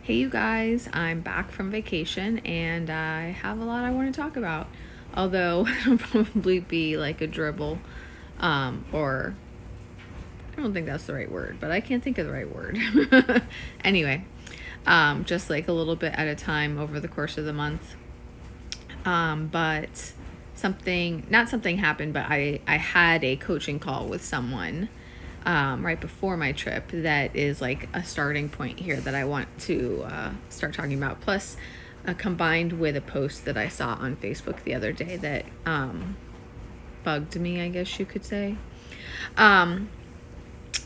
Hey you guys, I'm back from vacation and I have a lot I want to talk about. Although it'll probably be like a dribble, or I don't think that's the right word, but I can't think of the right word. Anyway, just like a little bit at a time over the course of the month. But not something happened, but I had a coaching call with someone right before my trip that is like a starting point here that I want to start talking about. Plus, combined with a post that I saw on Facebook the other day that bugged me, I guess you could say.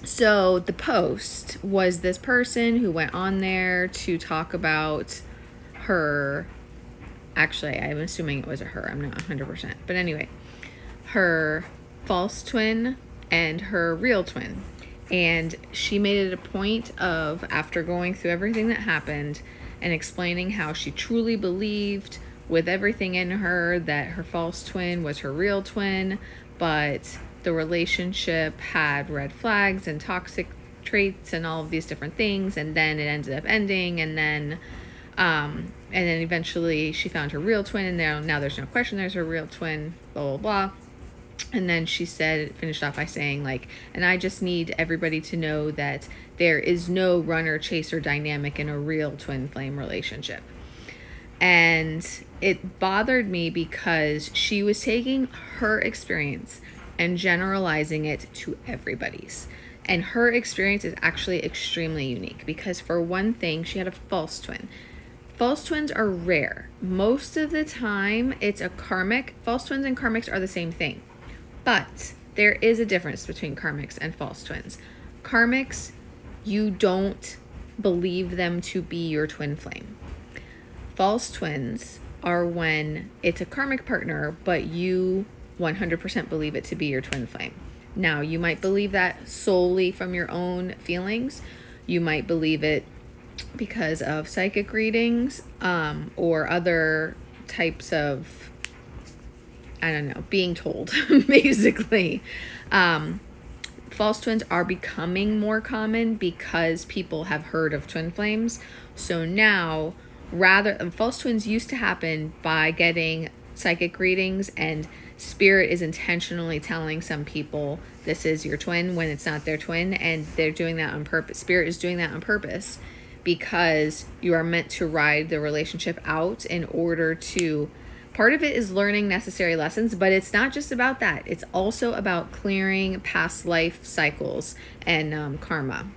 So the post was this person who went on there to talk about her. Actually, I'm assuming it was a her. I'm not 100%. But anyway, her false twin and her real twin. And she made it a point of, after going through everything that happened and explaining how she truly believed with everything in her that her false twin was her real twin, but the relationship had red flags and toxic traits and all of these different things, and then it ended up ending, and then eventually she found her real twin, and now there's no question there's her real twin, blah, blah, blah. And then she finished off by saying, like, and I just need everybody to know that there is no runner-chaser dynamic in a real twin flame relationship. And it bothered me because she was taking her experience and generalizing it to everybody's. And her experience is actually extremely unique because, for one thing, she had a false twin. False twins are rare. Most of the time, it's a karmic. False twins and karmics are the same thing. But there is a difference between karmics and false twins. Karmics, you don't believe them to be your twin flame. False twins are when it's a karmic partner, but you 100% believe it to be your twin flame. Now, you might believe that solely from your own feelings. You might believe it because of psychic readings, or other types of, I don't know, being told, basically. False twins are becoming more common because people have heard of twin flames. So now, false twins used to happen by getting psychic readings, and spirit is intentionally telling some people this is your twin when it's not their twin, and they're doing that on purpose. Spirit is doing that on purpose because you are meant to ride the relationship out in order to, part of it is learning necessary lessons, but it's not just about that. It's also about clearing past life cycles and karma.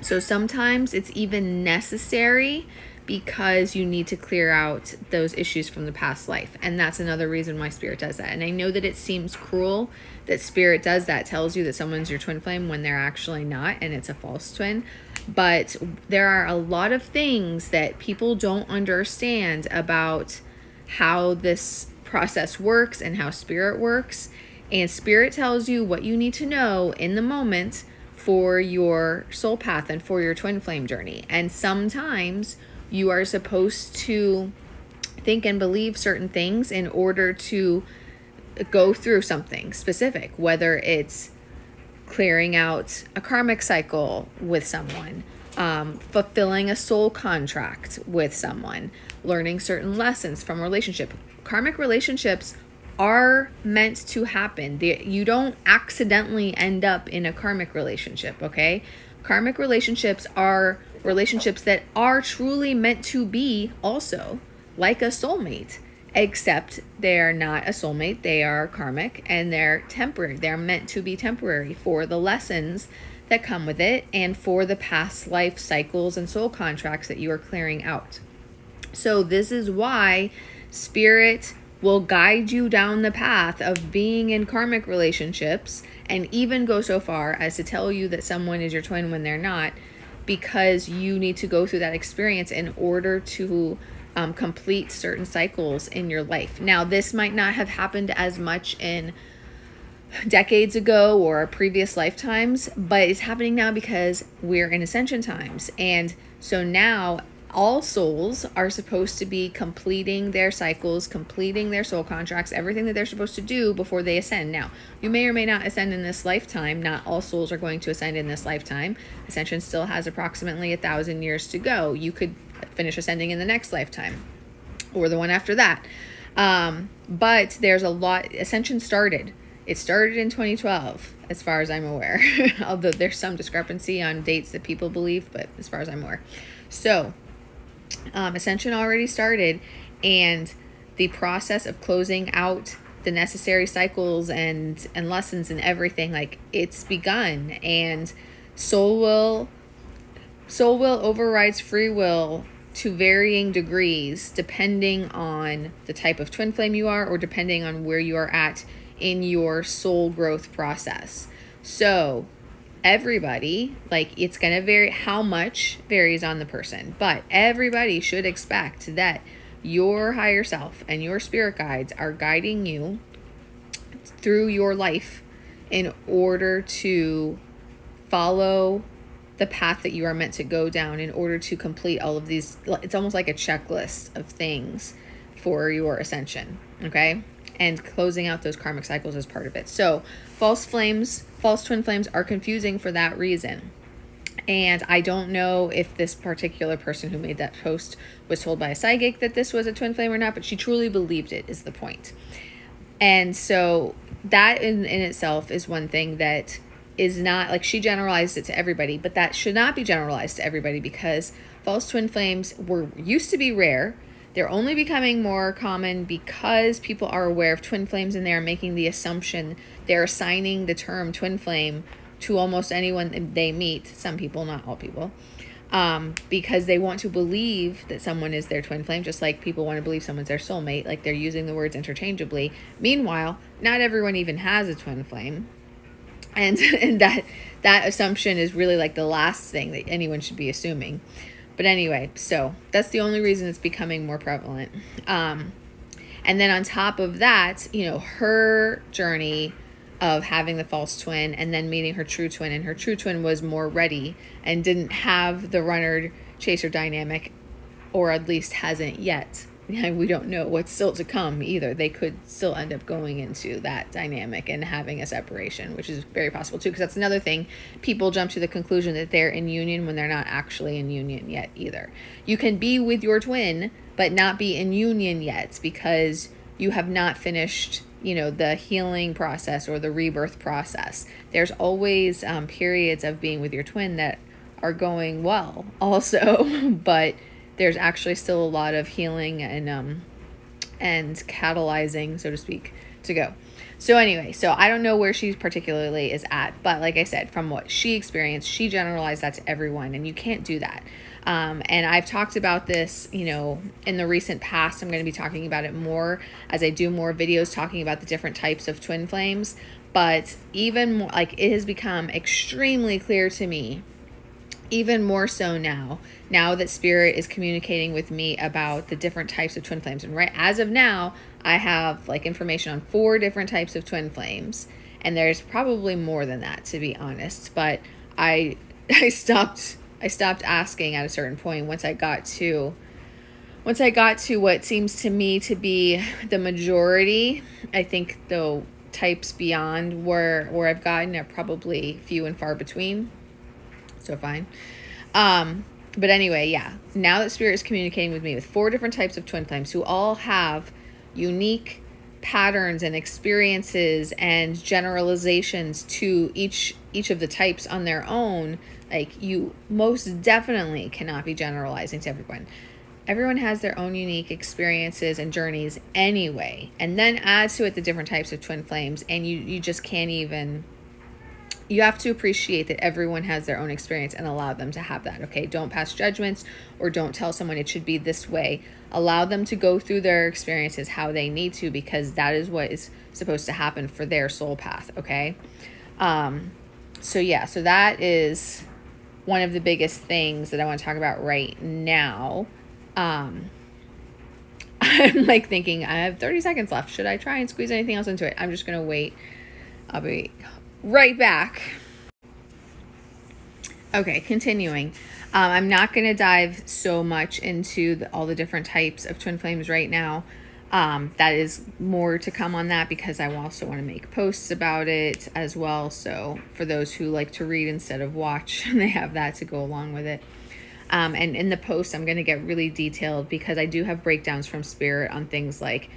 So sometimes it's even necessary because you need to clear out those issues from the past life. And that's another reason why spirit does that. And I know that it seems cruel that spirit does that, tells you that someone's your twin flame when they're actually not, and it's a false twin. But there are a lot of things that people don't understand about how this process works and how spirit works. And spirit tells you what you need to know in the moment for your soul path and for your twin flame journey. And sometimes you are supposed to think and believe certain things in order to go through something specific, whether it's clearing out a karmic cycle with someone, fulfilling a soul contract with someone, learning certain lessons from a relationship. Karmic relationships are meant to happen. You don't accidentally end up in a karmic relationship, okay? Karmic relationships are relationships that are truly meant to be also like a soulmate, except they're not a soulmate. They are karmic and they're temporary. They're meant to be temporary for the lessons that come with it and for the past life cycles and soul contracts that you are clearing out. So this is why spirit will guide you down the path of being in karmic relationships, and even go so far as to tell you that someone is your twin when they're not, because you need to go through that experience in order to complete certain cycles in your life. Now, this might not have happened as much in decades ago or previous lifetimes, but it's happening now because we're in ascension times. And so now all souls are supposed to be completing their cycles, completing their soul contracts, everything that they're supposed to do before they ascend. Now, you may or may not ascend in this lifetime. Not all souls are going to ascend in this lifetime. Ascension still has approximately 1,000 years to go. You could finish ascending in the next lifetime or the one after that. But there's a lot. Ascension started. It started in 2012, as far as I'm aware. Although there's some discrepancy on dates that people believe, but as far as I'm aware. So, Ascension already started, and the process of closing out the necessary cycles and lessons and everything, like, it's begun. And soul will overrides free will to varying degrees, depending on the type of twin flame you are, or depending on where you are at in your soul growth process. So everybody, like, it's going to vary. How much varies on the person, but everybody should expect that your higher self and your spirit guides are guiding you through your life in order to follow the path that you are meant to go down, in order to complete all of these. It's almost like a checklist of things for your ascension. Okay. And closing out those karmic cycles is part of it. So false twin flames are confusing for that reason. And I don't know if this particular person who made that post was told by a psychic that this was a twin flame or not, but she truly believed it, is the point. And so that in itself is one thing that is not, like, she generalized it to everybody, but that should not be generalized to everybody, because false twin flames used to be rare. They're only becoming more common because people are aware of twin flames, and they're making the assumption, they're assigning the term twin flame to almost anyone they meet. Some people, not all people, because they want to believe that someone is their twin flame, just like people want to believe someone's their soulmate. Like, they're using the words interchangeably. Meanwhile, not everyone even has a twin flame. And that assumption is really like the last thing that anyone should be assuming. But anyway, so that's the only reason it's becoming more prevalent. And then on top of that, her journey of having the false twin and then meeting her true twin, and her true twin was more ready and didn't have the runner chaser dynamic, or at least hasn't yet. We don't know what's still to come either. They could still end up going into that dynamic and having a separation, which is very possible too, because that's another thing. People jump to the conclusion that they're in union when they're not actually in union yet either. You can be with your twin but not be in union yet, because you have not finished, the healing process or the rebirth process. There's always periods of being with your twin that are going well also, but there's actually still a lot of healing and catalyzing, so to speak, to go. So anyway, so I don't know where she particularly is at, but like I said, from what she experienced, she generalized that to everyone, and you can't do that. And I've talked about this, in the recent past. I'm going to be talking about it more as I do more videos talking about the different types of twin flames. But even more, like, it has become extremely clear to me, even more so now that Spirit is communicating with me about the different types of twin flames. And right as of now, I have information on 4 different types of twin flames, and there's probably more than that, to be honest. But I stopped asking at a certain point once I got to what seems to me to be the majority. I think the types beyond where I've gotten are probably few and far between. So fine. But anyway, yeah, now that Spirit is communicating with me with 4 different types of twin flames who all have unique patterns and experiences and generalizations to each of the types on their own, like, you most definitely cannot be generalizing to everyone. Everyone has their own unique experiences and journeys anyway, and then add to it the different types of twin flames, and you just can't even. You have to appreciate that everyone has their own experience and allow them to have that, okay? Don't pass judgments, or don't tell someone it should be this way. Allow them to go through their experiences how they need to, because that is what is supposed to happen for their soul path, okay? So yeah, so that is one of the biggest things that I want to talk about right now. I'm thinking, I have 30 seconds left. Should I try and squeeze anything else into it? I'm just going to wait. I'll be right back. Okay, continuing. I'm not going to dive so much into all the different types of twin flames right now. That is more to come on that, because I also want to make posts about it as well. So for those who like to read instead of watch, they have that to go along with it. And in the post, I'm going to get really detailed, because I do have breakdowns from Spirit on things like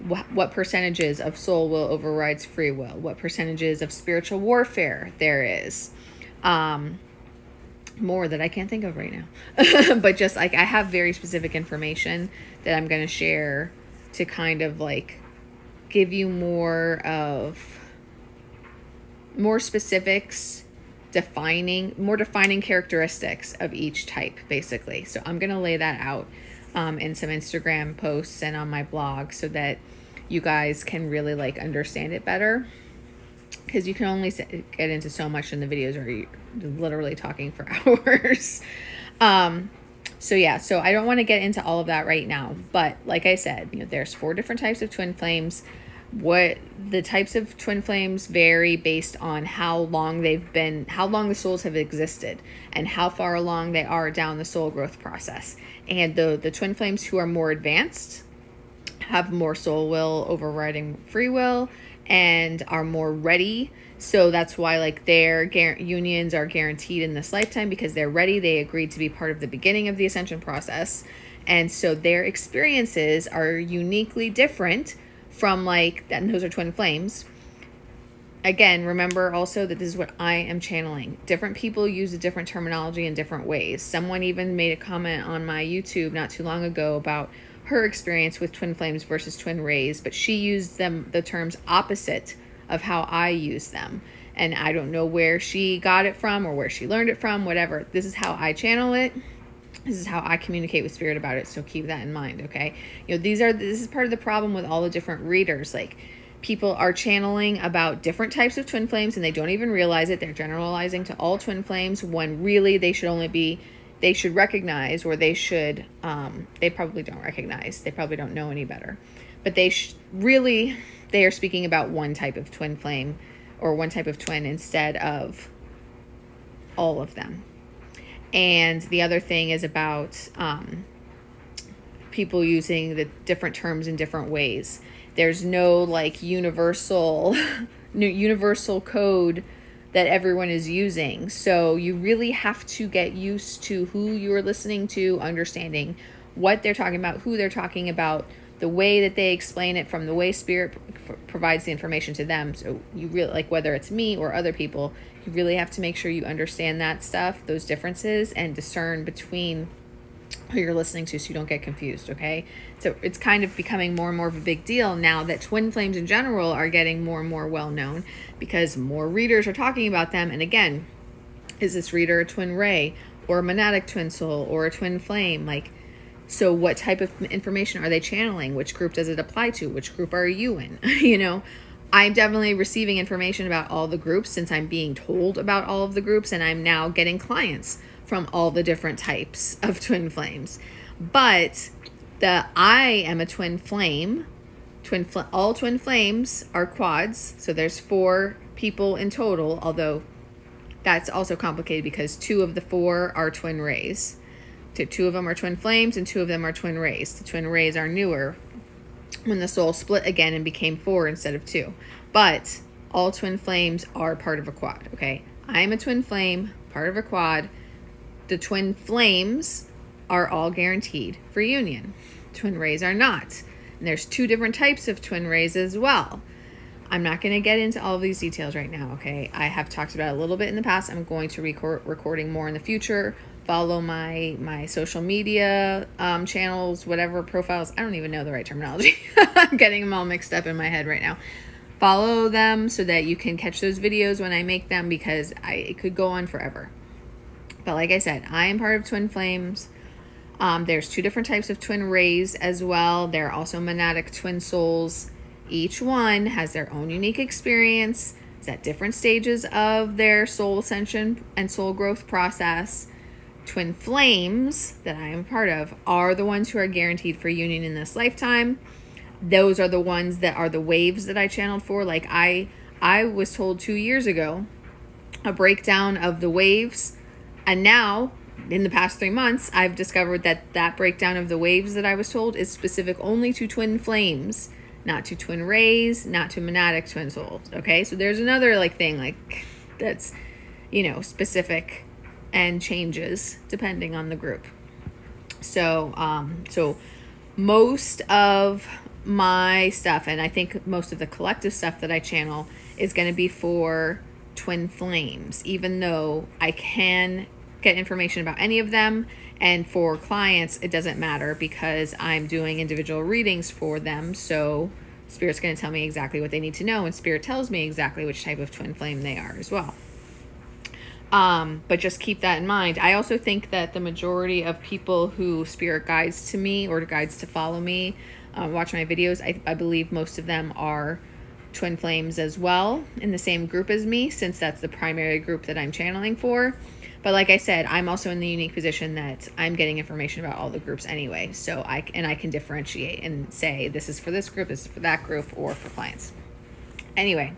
what percentages of soul will overrides free will, what percentages of spiritual warfare there is. More that I can't think of right now. But just like, I have very specific information that I'm going to share to kind of like give you more specifics, more defining characteristics of each type, basically. So I'm going to lay that out in some Instagram posts and on my blog, so that you guys can really like understand it better, because you can only get into so much in the videos, or you're literally talking for hours. So yeah, so I don't want to get into all of that right now, but like I said, there's 4 different types of twin flames. What the types of twin flames vary based on how long the souls have existed, and how far along they are down the soul growth process. And the twin flames who are more advanced have more soul will overriding free will, and are more ready. So that's why like their unions are guaranteed in this lifetime, because they're ready. They agreed to be part of the beginning of the ascension process. And so their experiences are uniquely different from and those are twin flames. Again, remember also that this is what I am channeling. Different people use a different terminology in different ways. Someone even made a comment on my YouTube not too long ago about her experience with twin flames versus twin rays, but she used the terms opposite of how I use them. And I don't know where she got it from or where she learned it from, whatever. This is how I channel it. This is how I communicate with Spirit about it. So keep that in mind, okay? This is part of the problem with all the different readers. Like, people are channeling about different types of twin flames, and they don't even realize it. They're generalizing to all twin flames, when really they should recognize, or they probably don't recognize. They probably don't know any better. But they are speaking about one type of twin flame, or one type of twin, instead of all of them. And the other thing is about people using the different terms in different ways. There's no like universal code that everyone is using. So you really have to get used to who you're listening to, understanding what they're talking about, who they're talking about, the way that they explain it, from the way Spirit provides the information to them. So you really, like, whether it's me or other people, you really have to make sure you understand that stuff, those differences, and discern between who you're listening to, so you don't get confused, okay? So it's kind of becoming more and more of a big deal now that twin flames in general are getting more and more well known, because more readers are talking about them. And again, is this reader a twin ray, or a monadic twin soul, or a twin flame? Like, so what type of information are they channeling? Which group does it apply to? Which group are you in? I'm definitely receiving information about all the groups, since I'm being told about all of the groups, and I'm now getting clients from all the different types of twin flames. But I am a twin flame. All twin flames are quads, so there's 4 people in total, although that's also complicated because 2 of the 4 are twin rays. 2 of them are twin flames, and 2 of them are twin rays. The twin rays are newer, when the soul split again and became 4 instead of 2. But all twin flames are part of a quad, okay? I'm a twin flame, part of a quad. The twin flames are all guaranteed for union. Twin rays are not. And there's 2 different types of twin rays as well. I'm not going to get into all of these details right now, okay? I have talked about it a little bit in the past. I'm going to recording more in the future. Follow my social media channels, whatever profiles. I don't even know the right terminology. I'm getting them all mixed up in my head right now. Follow them so that you can catch those videos when I make them, because it could go on forever. But like I said, I am part of twin flames. There's 2 different types of twin rays as well. There are also monadic twin souls. Each one has their own unique experience. It's at different stages of their soul ascension and soul growth process. Twin flames that I am part of are the ones who are guaranteed for union in this lifetime. Those are the ones that are the waves that I channeled for. Like I was told 2 years ago a breakdown of the waves, and now in the past 3 months, I've discovered that that breakdown of the waves that I was told is specific only to twin flames, not to twin rays, not to monadic twin souls. Okay, so there's another like thing like that's, you know, specific and changes depending on the group. So so most of my stuff, and I think most of the collective stuff that I channel, is going to be for twin flames, even though I can get information about any of them. And for clients, it doesn't matter because I'm doing individual readings for them. So Spirit's going to tell me exactly what they need to know, and Spirit tells me exactly which type of twin flame they are as well. But just keep that in mind. I also think that the majority of people who Spirit guides to me or guides to follow me, watch my videos, I believe most of them are twin flames as well, in the same group as me, since that's the primary group that I'm channeling for. But like I said, I'm also in the unique position that I'm getting information about all the groups anyway. So I can differentiate and say, this is for this group, this is for that group, or for clients. Anyway,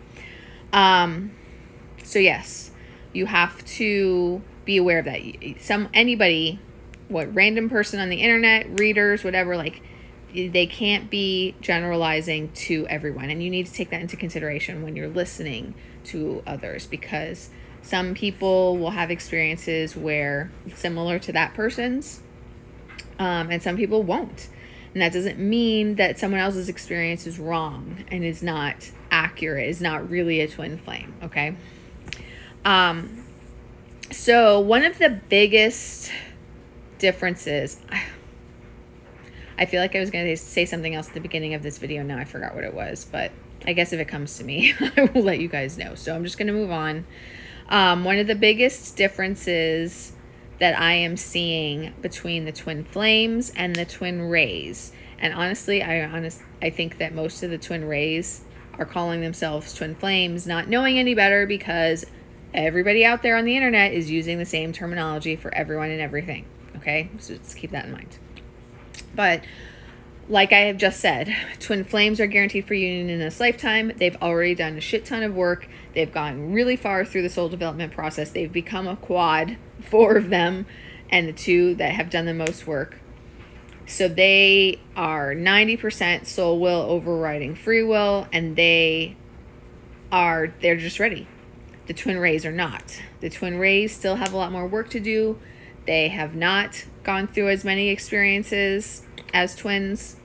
so yes, you have to be aware of that. Anybody, random person on the internet, readers, whatever, like, they can't be generalizing to everyone. And you need to take that into consideration when you're listening to others, because some people will have experiences where it's similar to that person's, and some people won't. And that doesn't mean that someone else's experience is wrong and is not accurate, is not really a twin flame, okay? So one of the biggest differences, I feel like I was going to say something else at the beginning of this video. Now I forgot what it was, but I guess if it comes to me, I will let you guys know. So I'm just going to move on. One of the biggest differences that I am seeing between the twin flames and the twin rays, and honestly, I think that most of the twin rays are calling themselves twin flames, not knowing any better, because everybody out there on the internet is using the same terminology for everyone and everything. Okay, so just keep that in mind. But like I have just said, twin flames are guaranteed for union in this lifetime. They've already done a shit ton of work. They've gone really far through the soul development process. They've become a quad, 4 of them, and the 2 that have done the most work. So they are 90% soul will overriding free will, and they're just ready. The twin rays are not. The twin rays still have a lot more work to do. They have not gone through as many experiences as twins,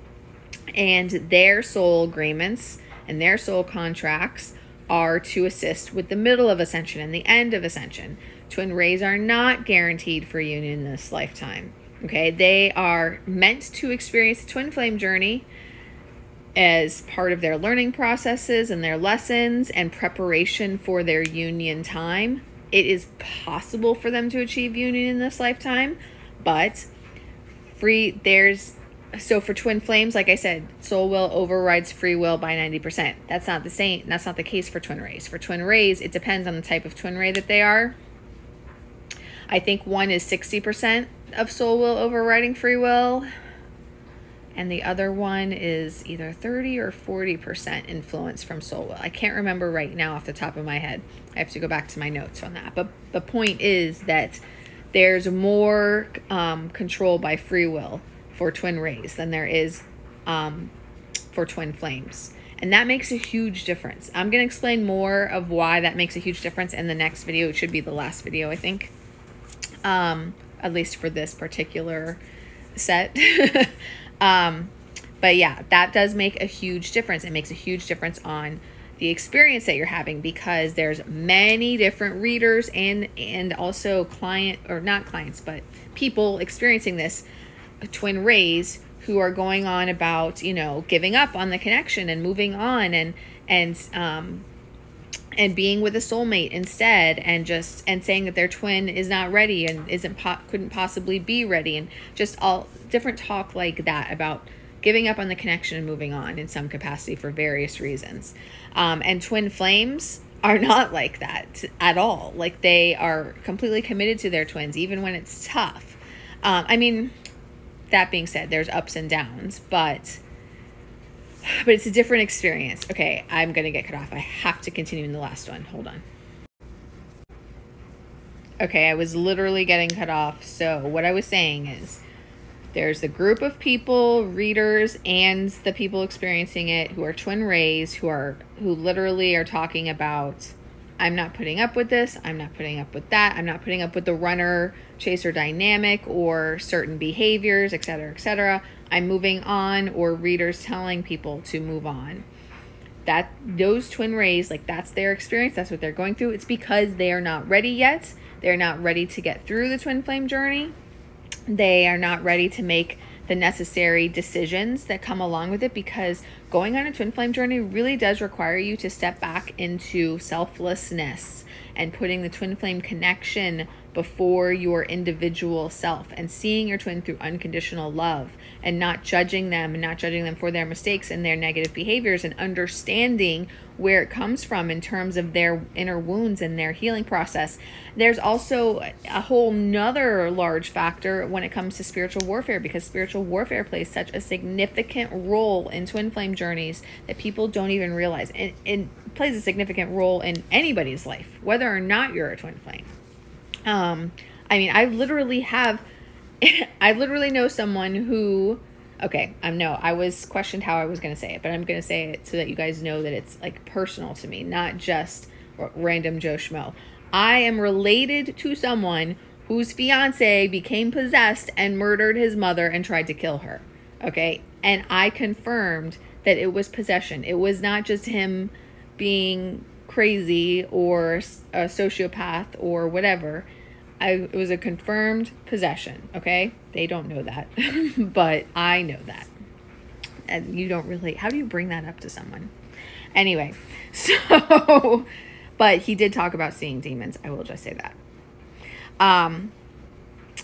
and their soul agreements and their soul contracts are to assist with the middle of ascension and the end of ascension. Twin rays are not guaranteed for union in this lifetime. Okay, they are meant to experience the twin flame journey as part of their learning processes and their lessons and preparation for their union time. It is possible for them to achieve union in this lifetime, but so for twin flames, like I said, soul will overrides free will by 90%. That's not the same. That's not the case for twin rays. For twin rays, it depends on the type of twin ray that they are. I think one is 60% of soul will overriding free will, and the other one is either 30 or 40% influence from soul will. I can't remember right now off the top of my head. I have to go back to my notes on that. But the point is that there's more control by free will for twin rays than there is for twin flames. And that makes a huge difference. I'm going to explain more of why that makes a huge difference in the next video. It should be the last video, I think. At least for this particular set. But yeah, that does make a huge difference. It makes a huge difference on the experience that you're having, because there's many different readers and also not clients, but people experiencing this, twin rays, who are going on about, giving up on the connection and moving on and being with a soulmate instead, and saying that their twin is not ready and couldn't possibly be ready, and just all different talk like that about giving up on the connection and moving on in some capacity for various reasons. And twin flames are not like that at all. Like, they are completely committed to their twins, even when it's tough. That being said, there's ups and downs, but it's a different experience. Okay, I'm going to get cut off. I have to continue in the last one. Hold on. Okay, I was literally getting cut off. So what I was saying is there's a group of people, readers, and the people experiencing it who are twin rays, who literally are talking about, I'm not putting up with this, I'm not putting up with that, I'm not putting up with the runner chaser dynamic or certain behaviors, etc., etc. I'm moving on, or readers telling people to move on. That those twin rays, like, that's their experience, that's what they're going through. It's because they are not ready yet. They're not ready to get through the twin flame journey. They are not ready to make the necessary decisions that come along with it, because going on a twin flame journey really does require you to step back into selflessness and putting the twin flame connection before your individual self, and seeing your twin through unconditional love, and not judging them for their mistakes and their negative behaviors, and understanding where it comes from in terms of their inner wounds and their healing process. There's also a whole nother large factor when it comes to spiritual warfare, because spiritual warfare plays such a significant role in twin flame journeys that people don't even realize. It plays a significant role in anybody's life, whether or not you're a twin flame. I mean, I literally know someone who, I was questioned how I was going to say it, but I'm going to say it so that you guys know that it's like personal to me, not just random Joe Schmo. I am related to someone whose fiance became possessed and murdered his mother and tried to kill her. Okay. And I confirmed that it was possession. It was not just him being crazy or a sociopath or whatever. It was a confirmed possession. Okay. They don't know that, but I know that. And you don't really, how do you bring that up to someone? Anyway, so, but he did talk about seeing demons. I will just say that.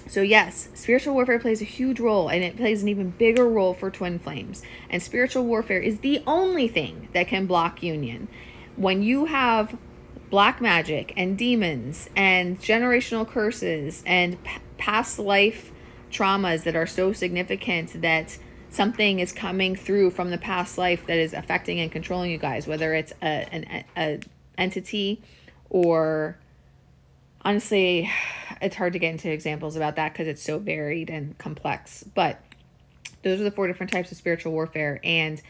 So yes, spiritual warfare plays a huge role, and it plays an even bigger role for twin flames. And spiritual warfare is the only thing that can block union. When you have black magic and demons and generational curses and past life traumas that are so significant that something is coming through from the past life that is affecting and controlling you guys, whether it's an entity or, honestly, it's hard to get into examples about that because it's so varied and complex. But those are the 4 different types of spiritual warfare, and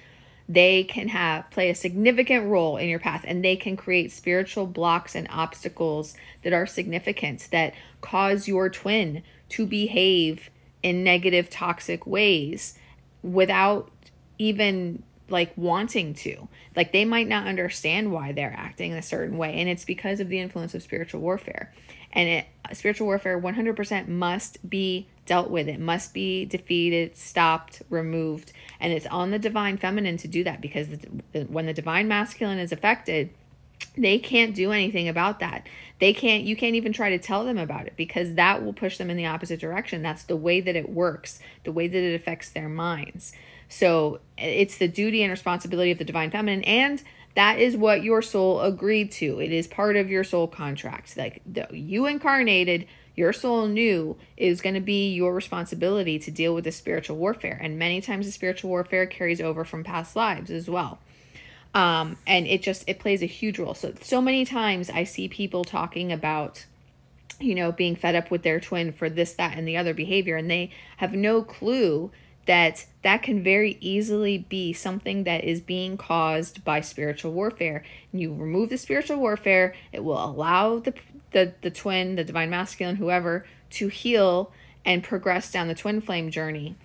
they can play a significant role in your path, and they can create spiritual blocks and obstacles that are significant, that cause your twin to behave in negative, toxic ways without even like wanting to. Like, they might not understand why they're acting a certain way, and it's because of the influence of spiritual warfare. And spiritual warfare 100% must be dealt with. It must be defeated, stopped, removed. And it's on the divine feminine to do that, because when the divine masculine is affected, they can't do anything about that. You can't even try to tell them about it, because that will push them in the opposite direction. That's the way that it works, the way that it affects their minds. So it's the duty and responsibility of the divine feminine, and that is what your soul agreed to. It is part of your soul contract. Like, you incarnated, your soul knew it was going to be your responsibility to deal with the spiritual warfare. And many times the spiritual warfare carries over from past lives as well. And it plays a huge role. So many times I see people talking about, being fed up with their twin for this, that, and the other behavior, and they have no clue that can very easily be something that is being caused by spiritual warfare. And you remove the spiritual warfare, it will allow the twin, the divine masculine, whoever, to heal and progress down the twin flame journey.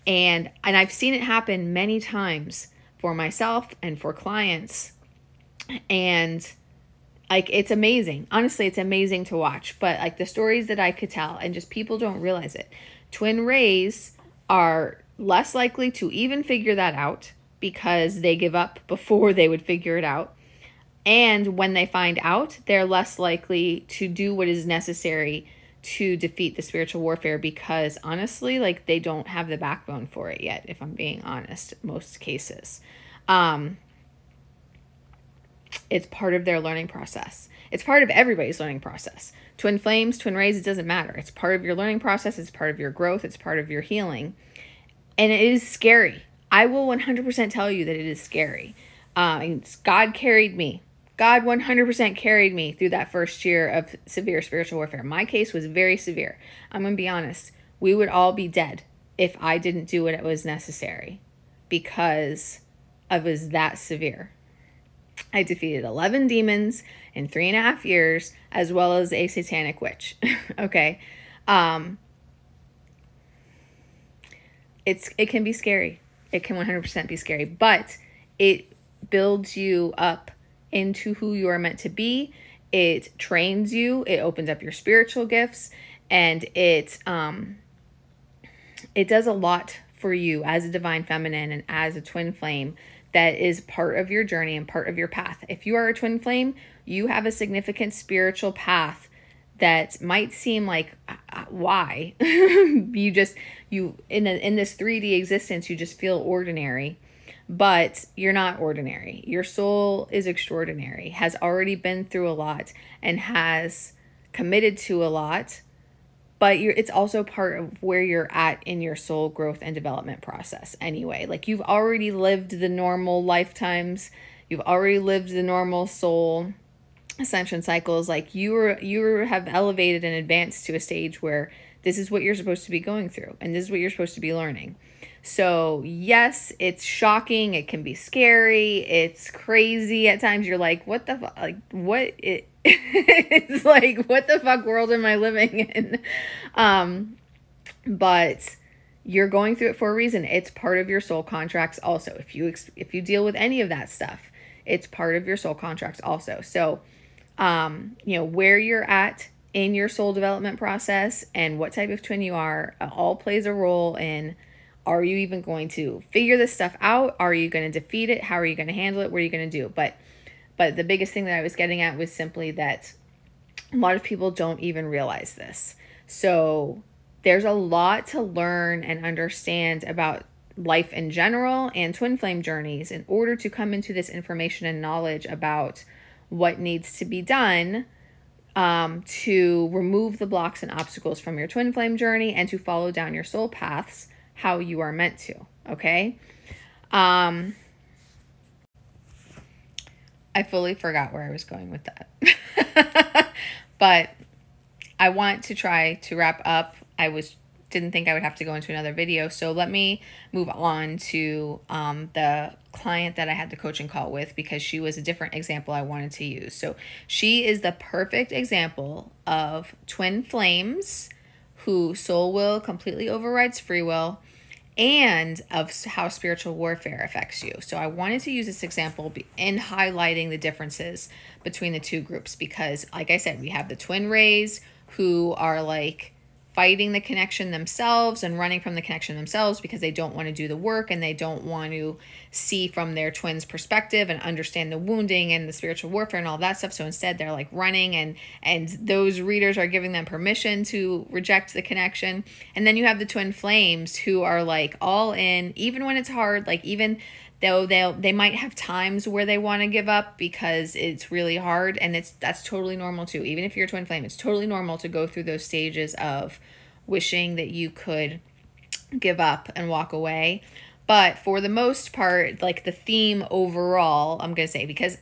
And I've seen it happen many times for myself and for clients. And like, it's amazing. Honestly, it's amazing to watch. But like, the stories that I could tell, and just people don't realize it. Twin rays are less likely to even figure that out, because they give up before they would figure it out. And when they find out, they're less likely to do what is necessary to defeat the spiritual warfare, because honestly, like, they don't have the backbone for it yet, if I'm being honest, most cases. It's part of their learning process. It's part of everybody's learning process. Twin flames, twin rays, it doesn't matter. It's part of your learning process. It's part of your growth. It's part of your healing. And it is scary. I will 100% tell you that it is scary. God carried me. God 100% carried me through that first year of severe spiritual warfare. My case was very severe. I'm going to be honest. We would all be dead if I didn't do what it was necessary, because it was that severe. I defeated 11 demons in 3.5 years, as well as a satanic witch. Okay. It can be scary. It can 100% be scary, but it builds you up into who you are meant to be. It trains you. It opens up your spiritual gifts, and it does a lot for you as a divine feminine and as a twin flame that is part of your journey and part of your path. If you are a twin flame, you have a significant spiritual path that might seem like, why? you in this 3D existence, you just feel ordinary, but you're not ordinary. Your soul is extraordinary, has already been through a lot, and has committed to a lot. But it's also part of where you're at in your soul growth and development process anyway. Like, you've already lived the normal lifetimes. You've already lived the normal soul ascension cycles. Like, you have elevated and advanced to a stage where this is what you're supposed to be going through, and this is what you're supposed to be learning. So yes, it's shocking. It can be scary. It's crazy at times. You're like, what the fuck? Like, what it it's like, what the fuck world am I living in? But you're going through it for a reason. It's part of your soul contracts also. If you deal with any of that stuff, it's part of your soul contracts also. So, where you're at in your soul development process and what type of twin you are, all plays a role in, are you even going to figure this stuff out? Are you going to defeat it? How are you going to handle it? What are you going to do? But the biggest thing that I was getting at was simply that a lot of people don't even realize this. So there's a lot to learn and understand about life in general and twin flame journeys in order to come into this information and knowledge about what needs to be done to remove the blocks and obstacles from your twin flame journey and to follow down your soul paths how you are meant to. Okay. I fully forgot where I was going with that. But I want to try to wrap up. Didn't think I would have to go into another video. So let me move on to the client that I had the coaching call with, because she was a different example I wanted to use. So she is the perfect example of twin flames who soul will completely overrides free will, and of how spiritual warfare affects you. So I wanted to use this example in highlighting the differences between the two groups, because like I said, we have the twin rays who are like fighting the connection themselves and running from the connection themselves because they don't want to do the work and they don't want to see from their twin's perspective and understand the wounding and the spiritual warfare and all that stuff. So instead they're like running, and those readers are giving them permission to reject the connection. And then you have the twin flames who are like all in, even when it's hard, like even though they might have times where they want to give up because it's really hard, and that's totally normal too. Even if you're a twin flame, it's totally normal to go through those stages of wishing that you could give up and walk away. But for the most part, like the theme overall, I'm going to say, because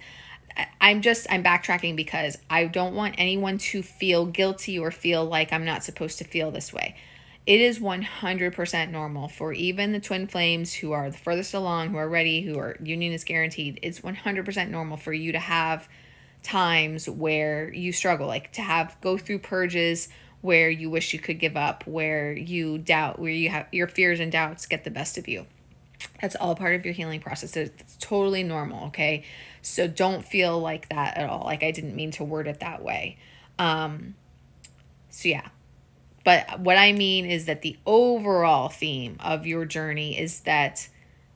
I'm backtracking because I don't want anyone to feel guilty or feel like I'm not supposed to feel this way. It is 100% normal for even the twin flames who are the furthest along, who are ready, who are union is guaranteed. It's 100% normal for you to have times where you struggle, like to go through purges where you wish you could give up, where you doubt, where you have your fears and doubts get the best of you. That's all part of your healing process. It's totally normal, okay? So don't feel like that at all. Like, I didn't mean to word it that way. So yeah. But what I mean is that the overall theme of your journey is that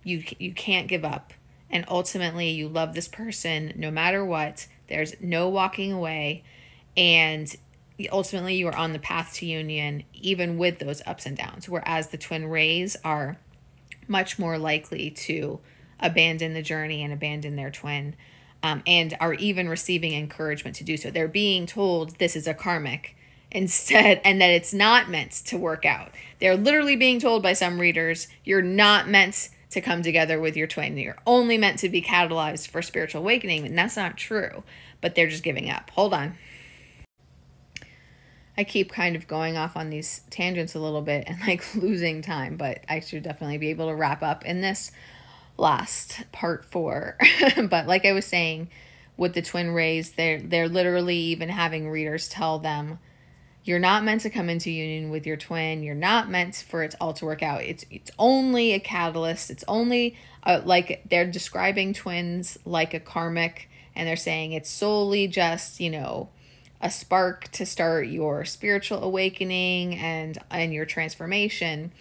you can't give up. And ultimately, you love this person no matter what. There's no walking away. And ultimately, you are on the path to union, even with those ups and downs. Whereas the twin rays are much more likely to abandon the journey and abandon their twin, and are even receiving encouragement to do so. They're being told this is a karmic instead, and that it's not meant to work out. They're literally being told by some readers, you're not meant to come together with your twin. You're only meant to be catalyzed for spiritual awakening, and that's not true. But they're just giving up. Hold on. I keep kind of going off on these tangents a little bit and like losing time, but I should definitely be able to wrap up in this last part 4. But like I was saying, with the twin rays, they're literally even having readers tell them, you're not meant to come into union with your twin. You're not meant for it all to work out. It's only a catalyst. It's only like they're describing twins like a karmic, and they're saying it's solely just, you know, a spark to start your spiritual awakening and your transformation.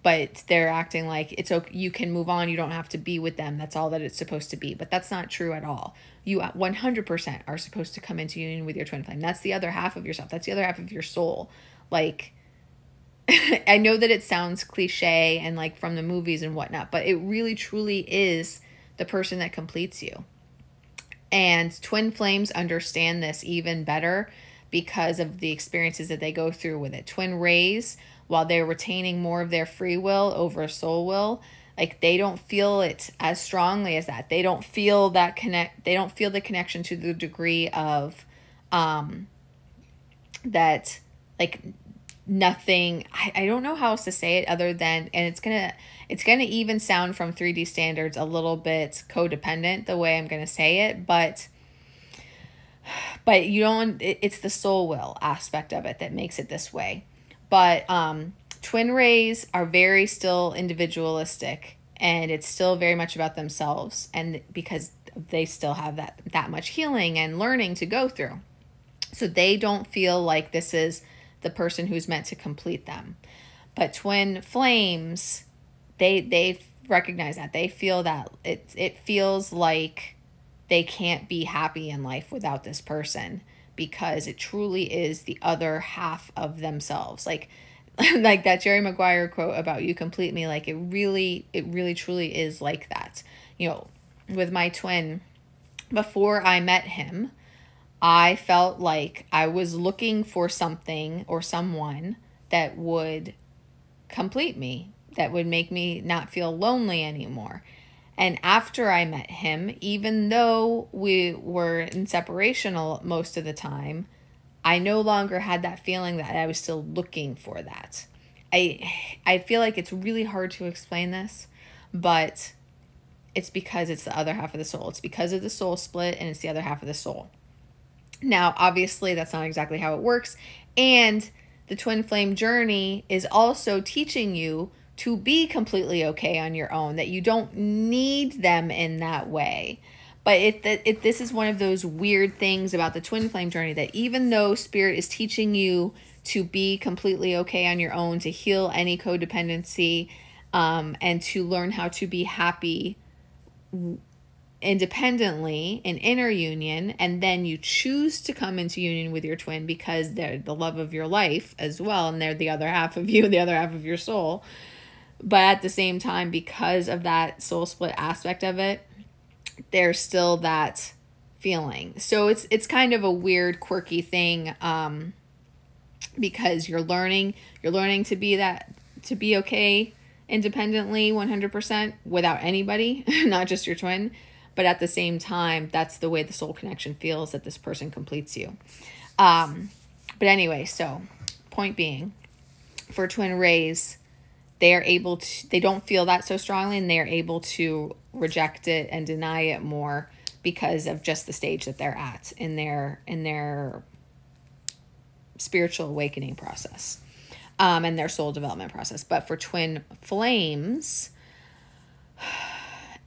But they're acting like it's okay, you can move on, you don't have to be with them, that's all that it's supposed to be. But that's not true at all. You 100% are supposed to come into union with your twin flame. That's the other half of yourself. That's the other half of your soul. Like, I know that it sounds cliche and like from the movies and whatnot, but it really truly is the person that completes you. And twin flames understand this even better because of the experiences that they go through with it. Twin rays, while they're retaining more of their free will over soul will, like they don't feel it as strongly as that. They don't feel that they don't feel the connection to the degree of that, like, nothing, I don't know how else to say it other than, and it's gonna even sound from 3D standards a little bit codependent the way I'm gonna say it, but you don't, it's the soul will aspect of it that makes it this way. But twin rays are very still individualistic, and it's still very much about themselves, and because they still have that much healing and learning to go through. So they don't feel like this is the person who's meant to complete them. But twin flames, they recognize that. They feel that it feels like they can't be happy in life without this person, because it truly is the other half of themselves. Like that Jerry Maguire quote about "you complete me," like it really truly is like that. You know, with my twin, before I met him, I felt like I was looking for something or someone that would complete me, that would make me not feel lonely anymore. And after I met him, even though we were in separation most of the time, I no longer had that feeling that I was still looking for that. I feel like it's really hard to explain this, but it's because it's the other half of the soul. It's because of the soul split, and it's the other half of the soul. Now, obviously, that's not exactly how it works. And the twin flame journey is also teaching you to be completely okay on your own, that you don't need them in that way. But this is one of those weird things about the twin flame journey, that even though spirit is teaching you to be completely okay on your own, to heal any codependency, and to learn how to be happy independently in inner union, and then you choose to come into union with your twin because they're the love of your life as well, and they're the other half of you, the other half of your soul. But at the same time, because of that soul split aspect of it, there's still that feeling. So it's kind of a weird, quirky thing, because you're learning to be okay independently 100% without anybody, not just your twin. But at the same time, that's the way the soul connection feels, that this person completes you. But anyway, so point being, for twin rays, they don't feel that so strongly, and they're able to reject it and deny it more because of just the stage that they're at in their spiritual awakening process, and their soul development process. But for twin flames,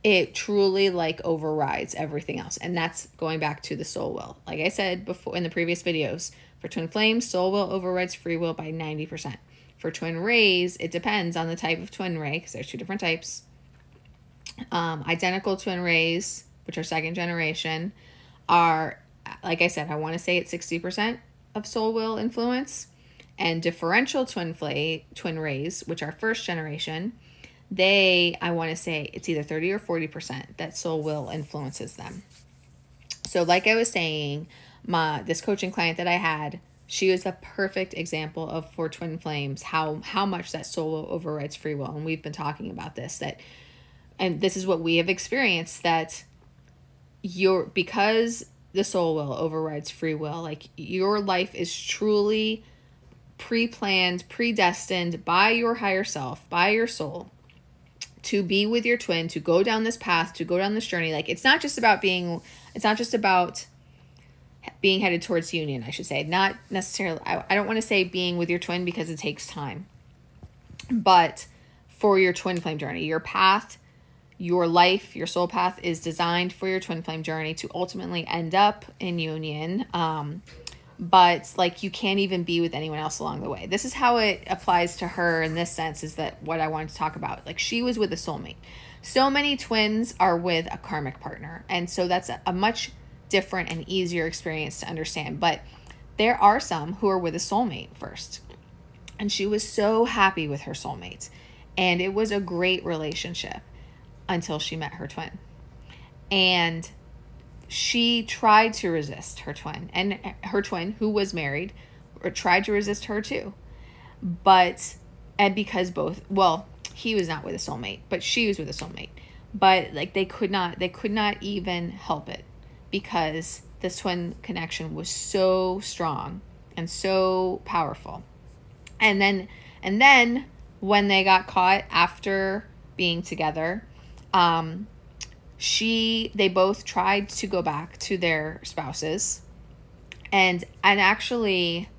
it truly like overrides everything else. And that's going back to the soul will. Like I said before in the previous videos, for twin flames, soul will overrides free will by 90%. For twin rays, it depends on the type of twin ray, because there's 2 different types. Identical twin rays, which are second generation, are, like I said, I want to say it's 60% of soul will influence. And differential twin rays, which are first generation, I want to say it's either 30 or 40% that soul will influences them. So like I was saying, this coaching client that I had, she was a perfect example of, for twin flames, how much that soul will overrides free will. And we've been talking about this, that and this is what we have experienced, that because the soul will overrides free will, like your life is truly pre-planned, predestined by your higher self, by your soul, to be with your twin, to go down this path, to go down this journey. Like it's not just about being headed towards union, I should say. Not necessarily, I don't want to say being with your twin because it takes time, but for your twin flame journey, your path, your life, your soul path is designed for your twin flame journey to ultimately end up in union. But like you can't even be with anyone else along the way. This is how it applies to her in this sense, is that what I wanted to talk about. Like she was with a soulmate. So many twins are with a karmic partner. And so that's a much different and easier experience to understand. But there are some who are with a soulmate first. And she was so happy with her soulmate. And it was a great relationship until she met her twin. And she tried to resist her twin, and her twin, who was married, tried to resist her too. And because he was not with a soulmate, but she was with a soulmate. But like they could not even help it, because this twin connection was so strong and so powerful. And then when they got caught after being together, they both tried to go back to their spouses, and actually,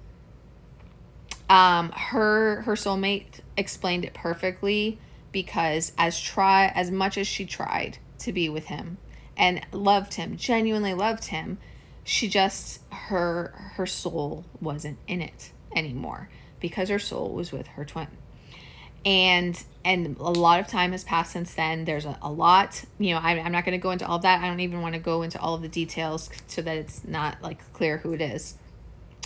her soulmate explained it perfectly, because as much as she tried to be with him and loved him, genuinely loved him, she just, her soul wasn't in it anymore, because her soul was with her twin. And a lot of time has passed since then. There's a lot, I'm not going to go into all of that. I don't even want to go into all of the details so that it's not like clear who it is.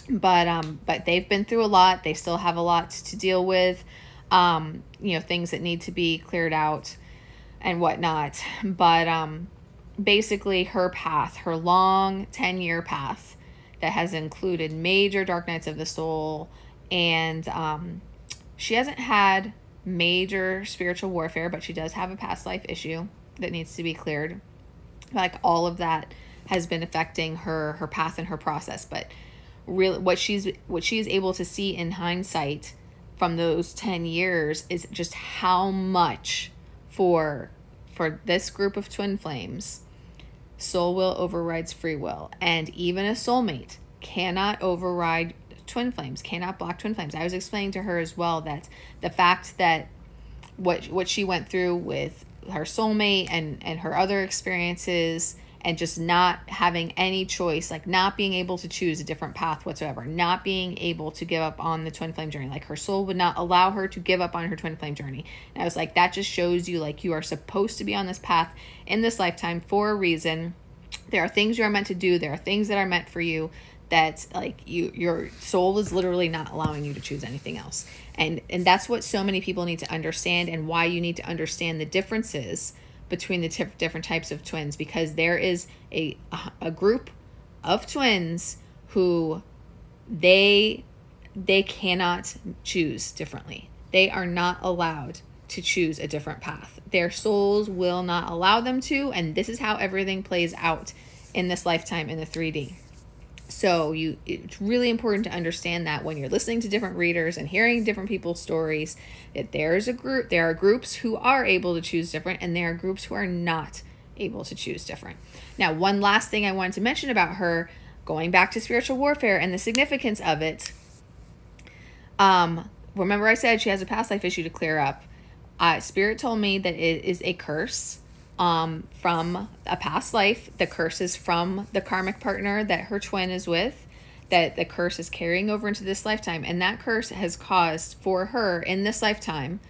But they've been through a lot. They still have a lot to deal with, things that need to be cleared out and whatnot. But, basically her path, her long 10-year path that has included major dark nights of the soul, and, she hasn't had major spiritual warfare, but she does have a past life issue that needs to be cleared. Like all of that has been affecting her path and her process. But really what she is able to see in hindsight from those 10 years is just how much for this group of twin flames, soul will overrides free will. And even a soulmate cannot override twin flames, cannot block twin flames. I was explaining to her as well that the fact that what she went through with her soulmate and her other experiences, and just not having any choice, like not being able to choose a different path whatsoever, not being able to give up on the twin flame journey, like her soul would not allow her to give up on her twin flame journey. And I was like, that just shows you, like, you are supposed to be on this path in this lifetime for a reason. There are things you are meant to do. There are things that are meant for you, that like your soul is literally not allowing you to choose anything else. And that's what so many people need to understand, and why you need to understand the differences between the different types of twins, because there is a group of twins who they cannot choose differently. They are not allowed to choose a different path. Their souls will not allow them to, and this is how everything plays out in this lifetime in the 3D. So it's really important to understand that when you're listening to different readers and hearing different people's stories, that there are groups who are able to choose different, and there are groups who are not able to choose different. Now, one last thing I wanted to mention about her, going back to spiritual warfare and the significance of it. Remember I said she has a past life issue to clear up. Spirit told me that it is a curse from a past life. The curse is from the karmic partner that her twin is with, that the curse is carrying over into this lifetime. And that curse has caused for her in this lifetime,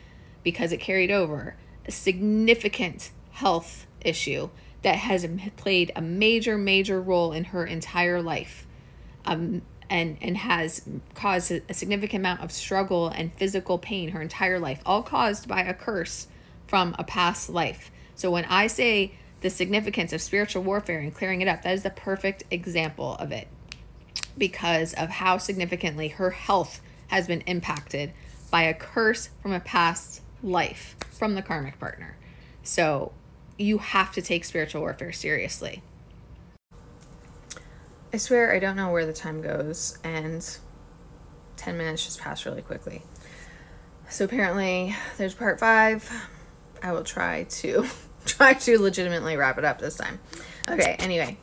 because it carried over, a significant health issue that has played a major role in her entire life. And has caused a significant amount of struggle and physical pain her entire life, all caused by a curse from a past life. So when I say the significance of spiritual warfare and clearing it up, that is the perfect example of it, because of how significantly her health has been impacted by a curse from a past life from the karmic partner. So you have to take spiritual warfare seriously. I swear I don't know where the time goes, and 10 minutes just passed really quickly. So apparently there's part 5. I will try to legitimately wrap it up this time. Okay, anyway.